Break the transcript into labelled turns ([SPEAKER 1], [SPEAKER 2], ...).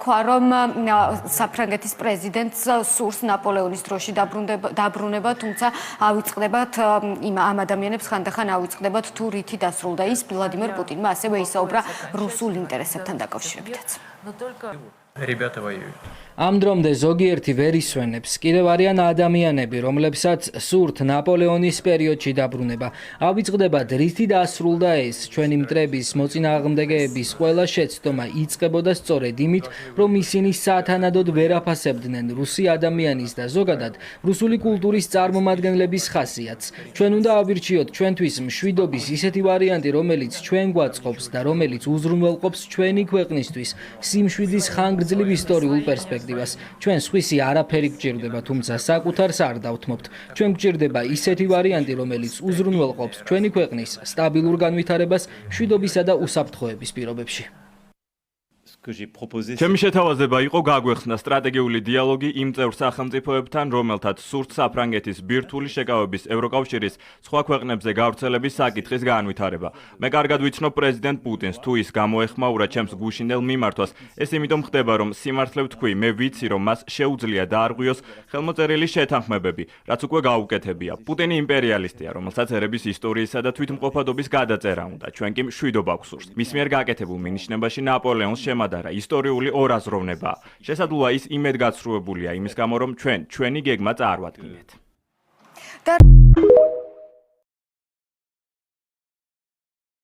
[SPEAKER 1] თქვა, რომ საფრანგეთის პრეზიდენტს სურს ნაპოლეონის დროში დაბრუნება, თუმცა ავიწყდებათ ამ ადამიანებს ხანდახან ავიწყდებათ თუ რითი დასრულდა ის. ვლადიმერ პუტინმა ასევე ისაუბრა რუსულ ინტერესებთან დაკავშირებითაც.
[SPEAKER 2] ამ დრომდე ზოგიერთი ვერ ისვენებს. კიდევ არიან ადამიანები, რომლებსაც სურთ ნაპოლეონის პერიოდში დაბრუნება. ავიწყდებათ რითი დასრულდა ეს. ჩვენი მტრების მოწინააღმდეგეების ყველა შეცდომა იწყებოდა სწორედ იმით, რომ ისინი სათანადოდ ვერ აფასებდნენ რუსი ადამიანის და ზოგადად რუსული კულტურის წარმომადგენლების ხასიათს. ჩვენ უნდა ავირჩიოთ ჩვენთვის მშვიდობის ისეთი ვარიანტი, რომელიც ჩვენ გვაწყობს და რომელიც უზრუნველყოფს ჩვენი ქვეყნისთვის სიმშვიდის ხანგრძლივ ისტორიულ პერსპექტივას. ჩვენ სხვისი არაფერი გჭირდება, თუმცა საკუთარს არ დავთმობთ. ჩვენ გჭირდება ისეთი ვარიანტი, რომელიც უზრუნველყოფს ჩვენი ქვეყნის სტაბილურ განვითარებას მშვიდობისა და უსაფრთხოების პირობებში.
[SPEAKER 3] ჩემი შეთავაზება იყო გაგვეხსნა სტრატეგიული დიალოგი იმ წევრ სახელმწიფოებთან, რომელთაც სურთ საფრანგეთის ბირთვული შეკავების ევროკავშირის სხვა ქვეყნებზე გავრცელების საკითხის განვითარება. მე კარგად ვიცნობ პრეზიდენტ პუტინს, თუ ის გამოეხმაურა ჩემს გუშინდელ მიმართვას. ეს იმიტომ ხდება, რომ სიმართლე ვთქვი, მე ვიცი, რომ მას შეუძლია დაარღვიოს ხელმოწერილი შეთანხმებები, რაც უკვე გაუკეთებია. პუტინი იმპერიალისტია, რომელსაც ერების ისტორიისა და თვითმყოფადობის გადაწერა უნდა. ჩვენ კი მშვიდობა გვსურს. მის მიერ გაკეთებულ მინიშნებაში ნაპოლეონს შემადარა ისტორიული ორაზროვნება. შესაძლოა ის იმედგაცრუებულია იმის გამო, რომ ჩვენი გეგმა წარვადგინეთ.